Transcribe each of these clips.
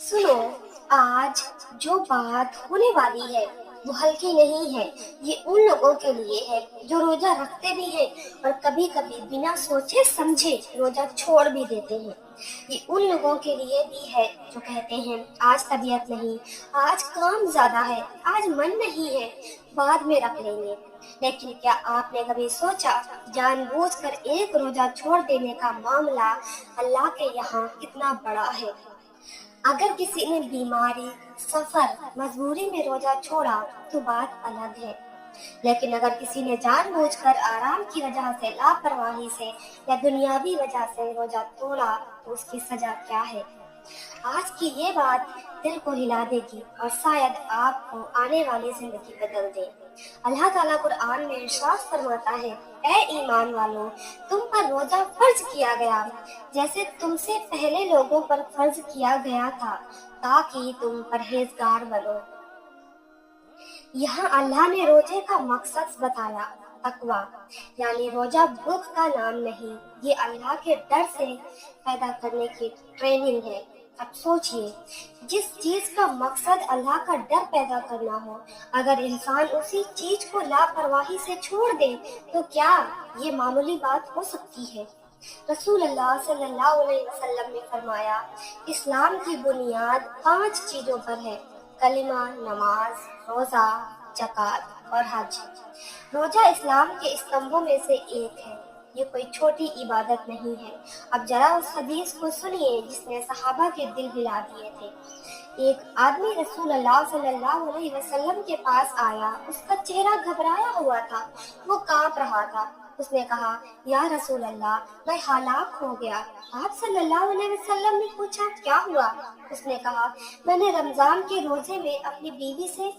सुनो, आज जो बात होने वाली है वो हल्की नहीं है। ये उन लोगों के लिए है जो रोजा रखते भी हैं और कभी कभी बिना सोचे समझे रोजा छोड़ भी देते हैं। ये उन लोगों के लिए भी है जो कहते हैं आज तबीयत नहीं, आज काम ज्यादा है, आज मन नहीं है, बाद में रख लेंगे। लेकिन क्या आपने कभी सोचा जानबूझकर एक रोजा छोड़ देने का मामला अल्लाह के यहाँ कितना बड़ा है। अगर किसी ने बीमारी, सफर, मजबूरी में रोजा छोड़ा तो बात अलग है। लेकिन अगर किसी ने जानबूझकर आराम की वजह से, लापरवाही से या दुनियावी वजह से रोजा तोड़ा तो उसकी सजा क्या है। आज की ये बात दिल को हिला देगी और शायद आपको आने वाली जिंदगी बदल दे। अल्लाह ताला कुरान में इरशाद फरमाता है, ऐ ईमान वालों, तुम पर रोजा फर्ज किया गया जैसे तुमसे पहले लोगों पर फर्ज किया गया था, ताकि तुम परहेजगार बनो। यहाँ अल्लाह ने रोजे का मकसद बताया, तकवा, यानी रोजा भूख का नाम नहीं, ये अल्लाह के डर से पैदा करने की ट्रेनिंग है। अब सोचिए, जिस चीज का मकसद अल्लाह का डर पैदा करना हो, अगर इंसान उसी चीज को लापरवाही से छोड़ दे तो क्या ये मामूली बात हो सकती है। रसूल अल्लाह सल्लल्लाहु अलैहि वसल्लम ने फरमाया, इस्लाम की बुनियाद 5 चीजों पर है, कलिमा, नमाज, रोजा, ज़कात और हज। रोजा इस्लाम के स्तंभों में से एक है, ये कोई छोटी इबादत नहीं है। अब जरा उस हदीस को सुनिए जिसने सहाबा के दिल हिला दिए थे। एक आदमी रसूल अल्लाह सल्लल्लाहु अलैहि वसल्लम के पास आया, उसका चेहरा घबराया हुआ था, वो कांप रहा था। उसने कहा, या रसूल अल्लाह, मैं हलाक हो गया। आप सल्लल्लाहु अलैहि वसल्लम ने पूछा, क्या हुआ। उसने कहा, मैंने रमजान के रोजे में अपनी बीवी से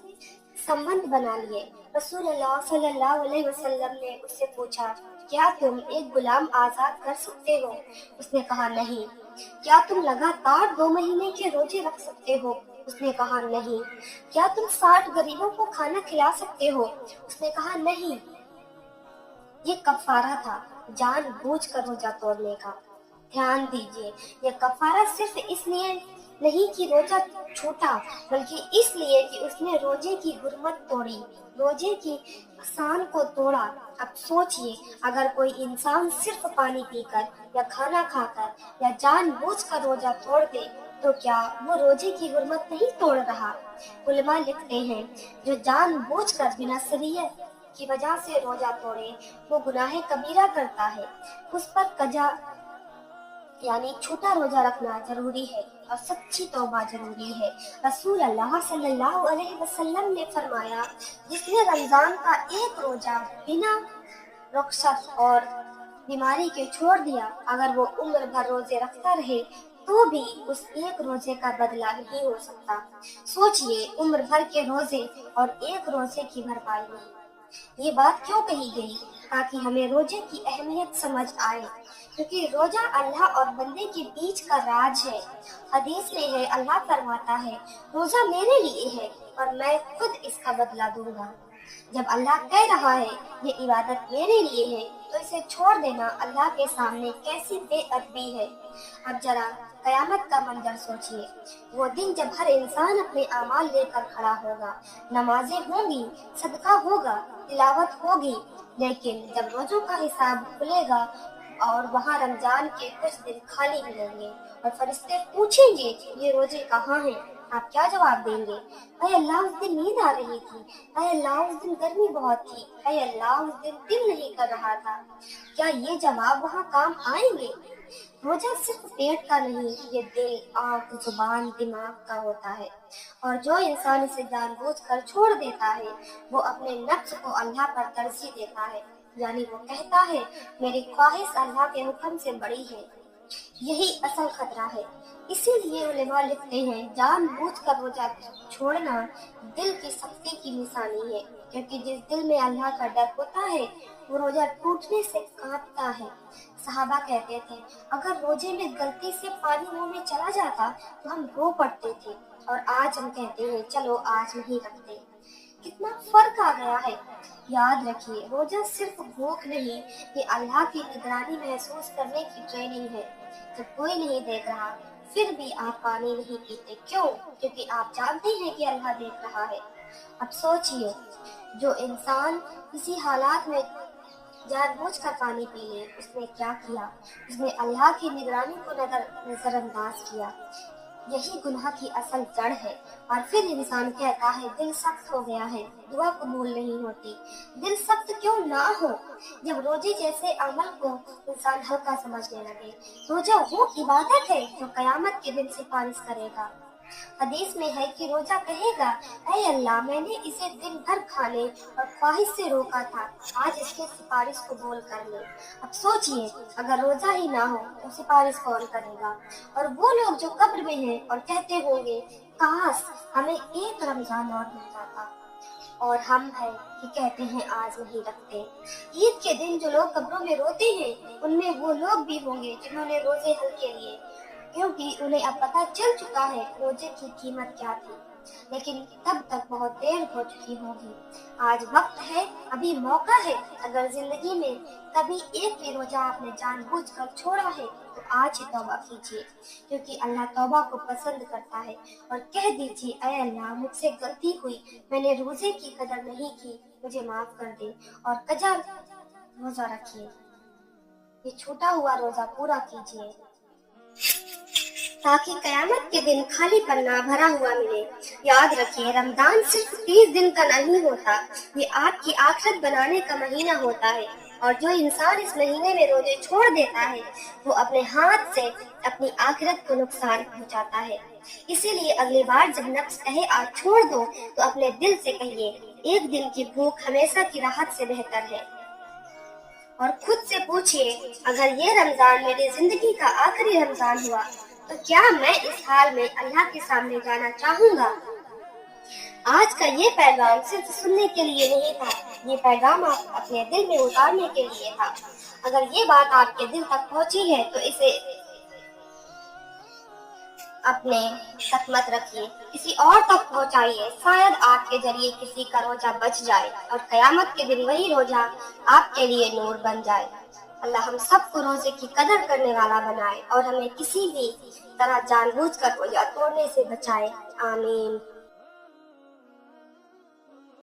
संबंध बना लिए। रसूल अल्लाह सल्लल्लाहु अलैहि वसल्लम ने उससे पूछा, क्या तुम एक गुलाम आजाद कर सकते हो। उसने कहा, नहीं। क्या तुम लगातार 2 महीने के रोजे रख सकते हो। उसने कहा, नहीं। क्या तुम 60 गरीबों को खाना खिला सकते हो। उसने कहा, नहीं। ये कफारा था, जानबूझकर रोजा तोड़ने का। ध्यान दीजिए, ये कफारा सिर्फ इसलिए नहीं कि रोजा छूटा, बल्कि इसलिए कि उसने रोजे की हुर्मत तोड़ी, रोजे की शान को तोड़ा। अब सोचिए, अगर कोई इंसान सिर्फ पानी पीकर या खाना खाकर या जानबूझकर रोजा तोड़ दे तो क्या वो रोजे की हुर्मत नहीं तोड़ रहा। उलमा लिखते हैं, जो जानबूझकर बिना शरीयत की वजह से रोजा तोड़े वो गुनाह कबीरा करता है। उस पर कजा यानी छोटा रोजा रखना जरूरी है और सच्ची तौबा जरूरी है। रसूल अल्लाह सल्लल्लाहु अलैहि वसल्लम ने फरमाया, जिसने रमजान का एक रोजा बिना रुखसत और बीमारी के छोड़ दिया, अगर वो उम्र भर रोजे रखता रहे तो भी उस एक रोजे का बदला नहीं हो सकता। सोचिए, उम्र भर के रोजे और एक रोजे की भरपाई नहीं। ये बात क्यों कही गई, ताकि हमें रोजे की अहमियत समझ आए, क्योंकि रोजा अल्लाह और बंदे के बीच का राज है। हदीस में है, अल्लाह फरमाता है, रोजा मेरे लिए है और मैं खुद इसका बदला दूंगा। जब अल्लाह कह रहा है ये इबादत मेरे लिए है, तो इसे छोड़ देना अल्लाह के सामने कैसी बेअदबी है। अब जरा कयामत का मंजर सोचिए, वो दिन जब हर इंसान अपने अमाल लेकर खड़ा होगा, नमाजें होंगी, सदका होगा, तिलावत होगी, लेकिन जब रोजों का हिसाब खुलेगा और वहाँ रमजान के कुछ दिन खाली मिलेंगे और फरिश्ते पूछेंगे ये रोजे कहाँ हैं, आप क्या जवाब देंगे। अरे अल्लाह, उस दिन नींद आ रही थी। अरे अल्लाह, उस दिन गर्मी बहुत थी। अरे अल्लाह, उस दिन दिल नहीं कर रहा था। क्या ये जवाब वहाँ काम आएंगे। रोजा सिर्फ पेट का नहीं, ये दिल, आँख, जुबान, दिमाग का होता है। और जो इंसान इसे जानबूझकर छोड़ देता है वो अपने नफ्स को अल्लाह पर तरजीह देता है, यानी वो कहता है मेरी ख्वाहिश अल्लाह के हुक्म से बड़ी है। यही असल खतरा है। इसीलिए उलेमा लिखते हैं, जानबूझकर रोजा छोड़ना दिल की सख्ती की निशानी है, क्योंकि जिस दिल में अल्लाह का डर होता है वो रोजा टूटने से कांपता है। सहाबा कहते थे, अगर रोजे में गलती से पानी मुंह में चला जाता तो हम रो पड़ते थे, और आज हम कहते हैं चलो आज नहीं रखते। कितना फर्क आ गया है। याद रखिए, रोजा सिर्फ भूख नहीं, ये अल्लाह की निगरानी महसूस करने की ट्रेनिंग है। जब कोई नहीं देख रहा फिर भी आप पानी नहीं पीते, क्यों? क्योंकि आप जानते हैं कि अल्लाह देख रहा है। अब सोचिए, जो इंसान किसी हालात में जानबूझकर पानी पी ले, उसने क्या किया? उसने अल्लाह की निगरानी को नजरअंदाज किया। यही गुनाह की असल जड़ है। और फिर इंसान कहता है दिल सख्त हो गया है, दुआ कबूल नहीं होती। दिल सख्त क्यों ना हो, जब रोजे जैसे अमल को इंसान हल्का समझने लगे। रोजा वो इबादत है जो कयामत के दिन सिफारिश करेगा। हदीस में है कि रोजा कहेगा, ऐ अल्लाह, मैंने इसे दिन भर खाने और ख्वाहिश से रोका था, आज इसके सिफारिश को बोल कर ले। अब सोचिए, अगर रोजा ही ना हो तो सिफारिश कौन करेगा? और वो लोग जो कब्र में हैं और कहते होंगे, काश हमें एक रमजान और मिल जाता। और हम है कि कहते हैं आज नहीं रखते। ईद के दिन जो लोग कब्रों में रोते हैं, उनमें वो लोग भी होंगे जिन्होंने रोजे हल्के लिए, क्योंकि उन्हें अब पता चल चुका है रोजे की कीमत क्या थी। लेकिन तब तक बहुत देर हो चुकी होगी। आज वक्त है, अभी मौका है। अगर जिंदगी में कभी एक भी रोजा आपने जानबूझकर छोड़ा है तो आज ही तौबा कीजिए, क्योंकि अल्लाह तौबा को पसंद करता है। और कह दीजिए, ऐ अल्लाह, मुझसे गलती हुई, मैंने रोजे की कदर नहीं की, मुझे माफ कर दे। और कजा रोजा रखिए, ये छूटा हुआ रोजा पूरा कीजिए, ताकि कयामत के दिन खाली पन्ना भरा हुआ मिले। याद रखिए, रमजान सिर्फ 30 दिन का नहीं होता, ये आपकी आखिरत बनाने का महीना होता है। और जो इंसान इस महीने में रोजे छोड़ देता है, वो अपने हाथ से अपनी आखिरत को नुकसान पहुंचाता है। इसीलिए अगली बार जब नफ्स कहे आज छोड़ दो, तो अपने दिल से कहिए, एक दिन की भूख हमेशा की राहत से बेहतर है। और खुद से पूछिए, अगर ये रमजान मेरी जिंदगी का आखिरी रमजान हुआ तो क्या मैं इस हाल में अल्लाह के सामने जाना चाहूंगा? आज का ये पैगाम सिर्फ सुनने के लिए नहीं था, ये पैगाम आप अपने दिल में उतारने के लिए था। अगर ये बात आपके दिल तक पहुंची है तो इसे अपने तक मत रखिए, किसी और तक पहुंचाइए। शायद आपके जरिए किसी का रोजा बच जाए और कयामत के दिन वही रोजा आपके लिए नूर बन जाए। अल्लाह हम सबको रोजे की कदर करने वाला बनाए और हमें किसी भी तरह जानबूझकर रोजा तोड़ने से बचाए। आमीन।